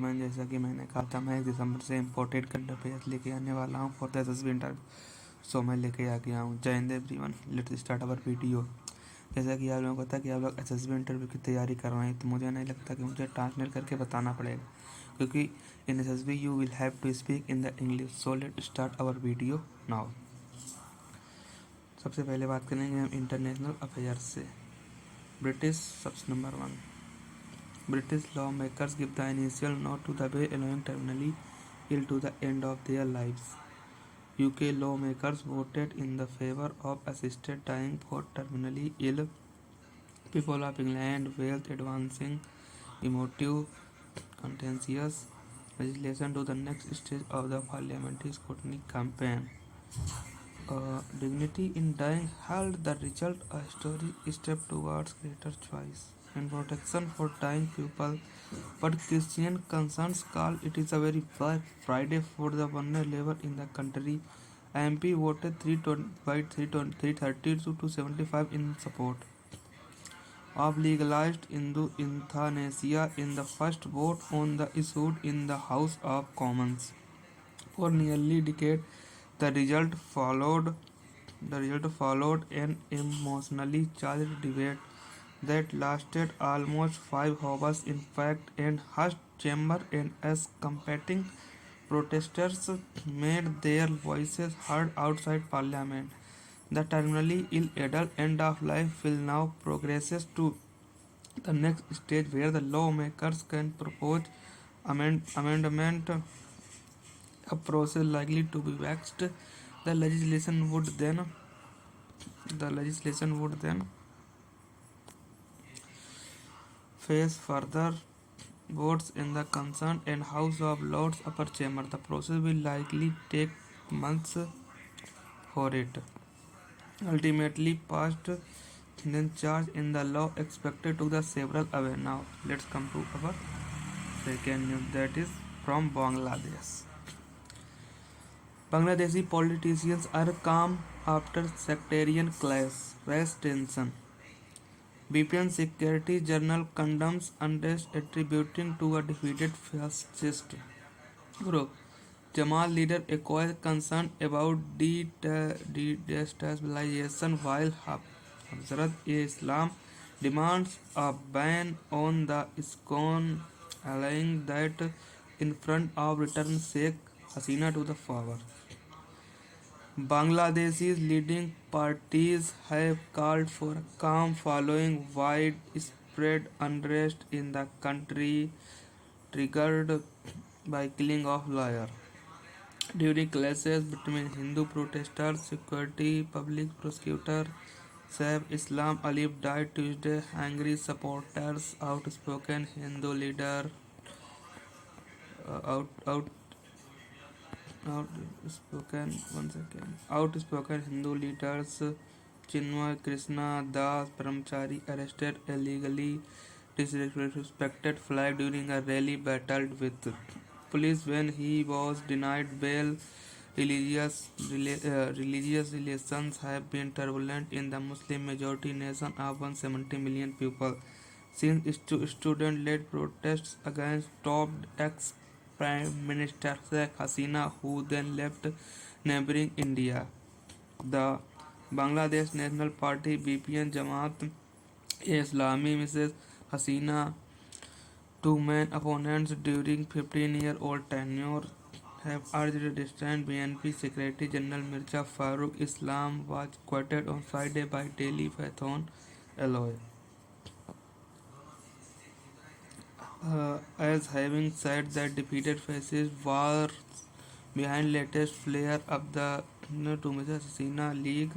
Gentleman, जैसा कि मैंने कहा था मैं 1 दिसंबर से इम्पोर्टेड करंट अफेयर्स लेके आने वाला हूँ फॉर द एसएसबी इंटरव्यू। सो मैं लेके आ गया हूँ। जय Hind everyone, let's start our video. जैसा कि आप लोगों को पता है कि आप लोग एसएसबी इंटरव्यू की तैयारी कर रहे हैं, तो मुझे नहीं लगता कि मुझे ट्रांसलेट करके बताना पड़ेगा, क्योंकि इन SSB you will have to speak in the English. So let start our video now. सबसे पहले बात करेंगे हम इंटरनेशनल अफेयर्स से। ब्रिटिश सबसे number 1। British lawmakers give the initial nod to the way allowing terminally ill to the end of their lives. UK lawmakers voted in the favor of assisted dying for terminally ill people of England, Wales, advancing emotive contentious legislation to the next stage of the parliamentary scrutiny campaign. Dignity in dying held the result a historic step towards greater choice and protection for dying people, but Christian concerns call it is a very bad Friday for the vulnerable in the country. MP voted 330 to 275 in support of legalized euthanasia in the first vote on the issue in the House of Commons. For nearly a decade, the result followed an emotionally charged debate that lasted almost 5 hours in fact and hushed chamber, and as competing protesters made their voices heard outside parliament. The terminally ill adult end of life will now progresses to the next stage where the lawmakers can propose amendment, a process likely to be vexed. The legislation would then face further votes in the concerned and House of Lords upper chamber. The process will likely take months for it. Ultimately passed, then charged in the law expected to the several away. Now let's come to our second news, that is from Bangladesh. Bangladeshi politicians are calm after sectarian clash, raise tension. BPN Security Journal condemns unrest attributing to a defeated fascist group. Jamal leader echoes concern about destabilization, while Hazrat Islam demands a ban on the ISKCON, allying that in front of return Sheikh Hasina to the power. Bangladesh's leading parties have called for a calm following widespread unrest in the country triggered by killing of lawyers. During clashes between Hindu protesters, security public prosecutor Saif Islam Alif died Tuesday. Angry supporters, outspoken Hindu leader outspoken Hindu leaders Chinmay Krishna Das Brahmachari arrested illegally, disrespected flag during a rally, battled with police when he was denied bail. Religious relations have been turbulent in the Muslim majority nation of 170 million people since student-led protests against topped ex-Prime Minister Sheikh Hasina, who then left neighboring India. The Bangladesh National Party (BPN) Jamaat-e-Islami Mrs. Hasina, two main opponents during 15-year-old tenure, have urged distant. BNP Secretary General Mirza Farooq Islam was quoted on Friday by Daily Faithon Alloy as having said that defeated fascist was behind latest flare up the to Mrs. Hasina League.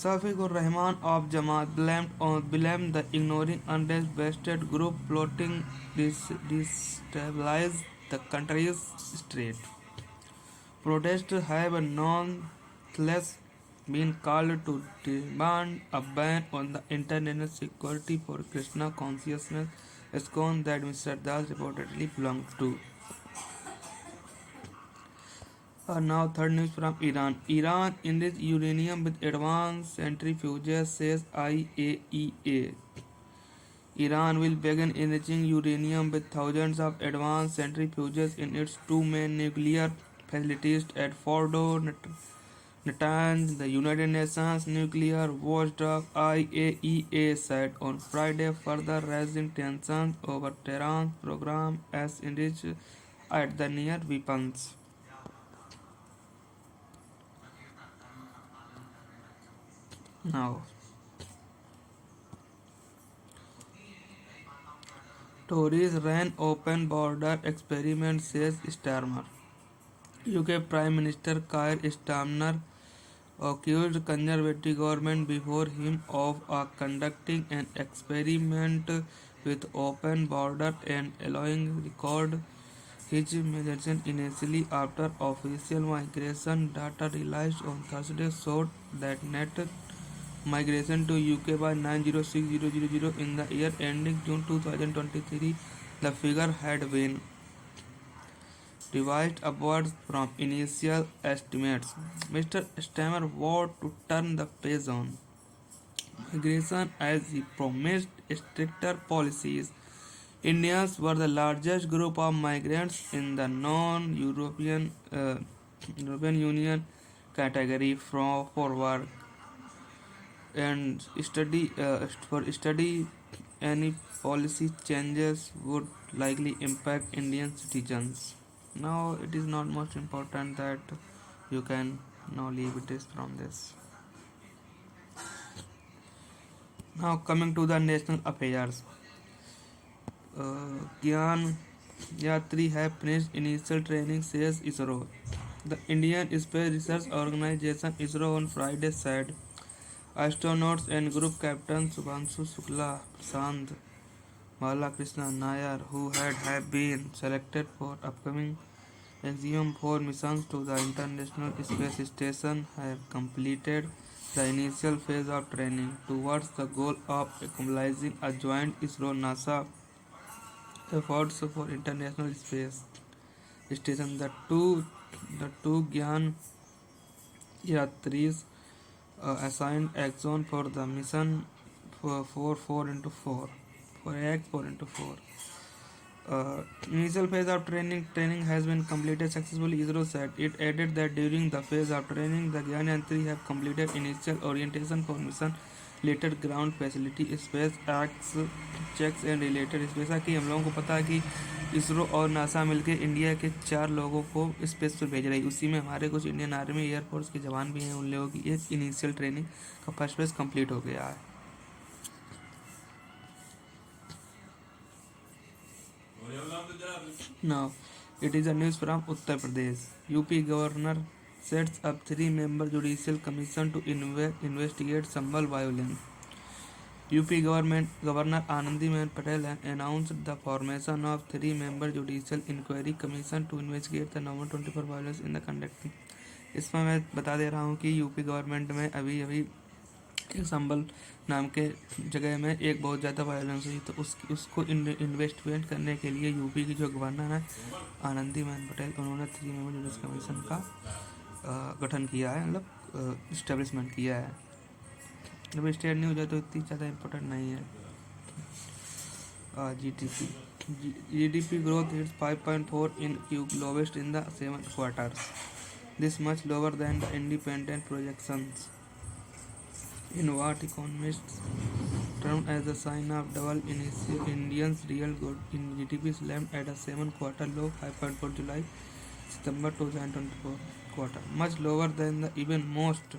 Safiqur Rahman of Jamaat blamed the ignoring unrest vested group plotting destabilize the country's state. Protests have nonetheless been called to demand a ban on the International Security for Krishna Consciousness ISKCON that Mr. Das reportedly belonged to. Now third news from Iran. Iran enriches uranium with advanced centrifuges, says IAEA. Iran will begin enriching uranium with thousands of advanced centrifuges in its two main nuclear facilities at Fordo, Natanz. The United Nations nuclear watchdog IAEA said on Friday, further rising tensions over Tehran's program as enriched at the near weapons. Now, Tories ran open border experiment, says Starmer. UK Prime Minister Keir Starmer accused Conservative government before him of conducting an experiment with open border and allowing record his migration initially after official migration data released on Thursday showed that net migration to UK by 906,000 in the year ending June 2023. The figure had been revised upwards from initial estimates. Mr. Stammer vowed to turn the page on migration as he promised stricter policies. Indians were the largest group of migrants in the non-European European Union category for work and study. Any policy changes would likely impact Indian citizens. Now it is not much important that you can now leave it is from this. Now coming to the national affairs, Gyan Yatri have finished initial training, says ISRO. The Indian Space Research Organization ISRO on Friday said astronauts and group captain Subhanshu Shukla, Prasant Balakrishna Nair, who have been selected for upcoming Axiom 4 missions to the International Space Station, have completed the initial phase of training towards the goal of accomplishing a joint ISRO-NASA efforts for International Space Station. The two Gyan Yatris assigned Axon for the mission for 4 into 4 for Act 4 into 4. Initial phase of training has been completed successfully, ISRO said. It added that during the phase of training, the Gyanantri have completed initial orientation for mission, later ground facility space acts checks and related space. कि हम लोगों को पता है कि इसरो और NASA मिलकर India के 4 लोगों को स्पेस पर भेज रही है। उसी में हमारे कुछ इंडियन आर्मी एयरफोर्स के जवान भी हैं। उन लोगों की एक इनिशियल ट्रेनिंग का फर्स्ट फेज कंप्लीट हो गया है। Now, it is a news from Uttar Pradesh. UP governor sets up 3-member judicial commission to investigate Sambal violence. UP Governor Anandiben Patel announced the formation of 3-member judicial inquiry commission to investigate the November 24 violence in the conducting. इसमें मैं बता दे रहा हूँ कि UP government में अभी एक संबल नाम के जगह में एक बहुत ज़्यादा वायलेंस हुई, तो उसको इन्वेस्टिगेट करने के लिए यूपी की जो गवर्नर है आनंदीबेन पटेल, उन्होंने 3 मेंबर जुडिशल कमीशन का गठन किया है, मतलब इस्टेब्लिशमेंट किया है। जब स्टेट न्यूज है तो इतनी ज़्यादा इम्पोर्टेंट नहीं है। GDP growth hits 5.4 in Q, lowest in the 7 quarters. This much lower than the independent projections, in what economists term as a sign of double Indians' real good in GDP slammed at a 7-quarter low 5.4 July-September 2024 quarter, much lower than the even most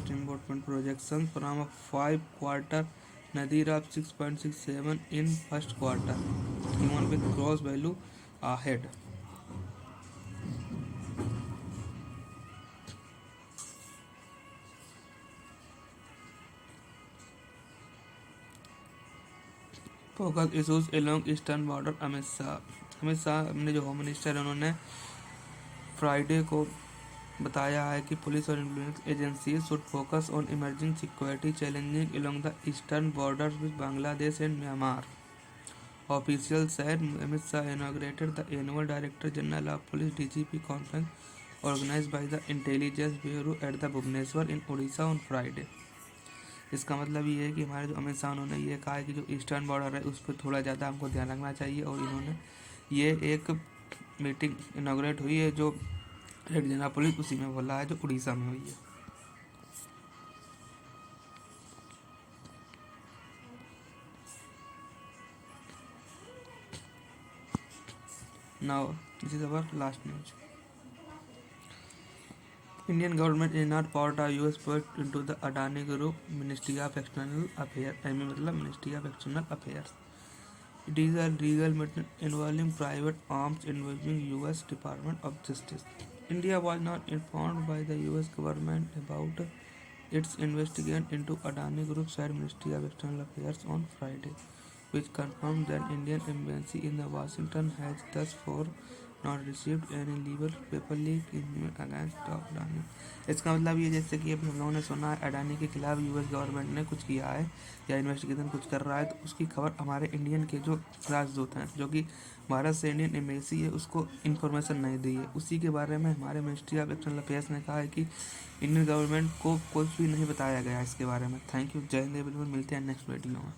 important projections from a 5-quarter nadir of 6.67 in first quarter, even with gross value ahead. Focus issues along eastern border. Amit Shah अपने जो home minister है उन्होंने Friday को बताया है कि police और intelligence agencies should focus on emerging security challenging along the eastern border with Bangladesh and Myanmar. Official said Amit Shah inaugurated the annual Director General of Police DGP conference organized by the Intelligence Bureau at the Bhubaneswar in Odisha on Friday. इसका मतलब ये है कि हमारे जो अमित शाह उन्होंने ये कहा है कि जो ईस्टर्न बॉर्डर है उस पर थोड़ा ज़्यादा हमको ध्यान रखना चाहिए। और इन्होंने ये एक मीटिंग इनाग्रेट हुई है जो रेड जिला पुलिस उसी में बोला है, जो उड़ीसा में हुई है। Now, this is our last news. Indian government is not part of US put into the Adani Group Ministry of External Affairs. मतलब Ministry of External Affairs. It is a legal matter involving private arms involving US Department of Justice. India was not informed by the US government about its investigation into Adani Group, said Ministry of External Affairs on Friday, which confirmed that Indian embassy in the Washington has thus far not received any legal paper leak in against Adani. इसका मतलब ये जैसे कि अभी हम लोगों ने सुना है अडानी के खिलाफ यूएस गवर्नमेंट ने कुछ किया है या इन्वेस्टिगेशन कुछ कर रहा है, तो उसकी खबर हमारे इंडियन के जो राजदूत हैं, जो कि भारत से इंडियन एम्बेसी है, उसको इन्फॉर्मेशन नहीं दी है। उसी के बारे में हमारे मिनिस्ट्री ऑफ एक्सटर्नल अफेयर्स ने कहा है कि इंडियन गवर्नमेंट को कुछ भी नहीं बताया गया इसके बारे में। Thank you. जय हिंद। बिल्कुल मिलते हैं नेक्स्ट वीडियो में।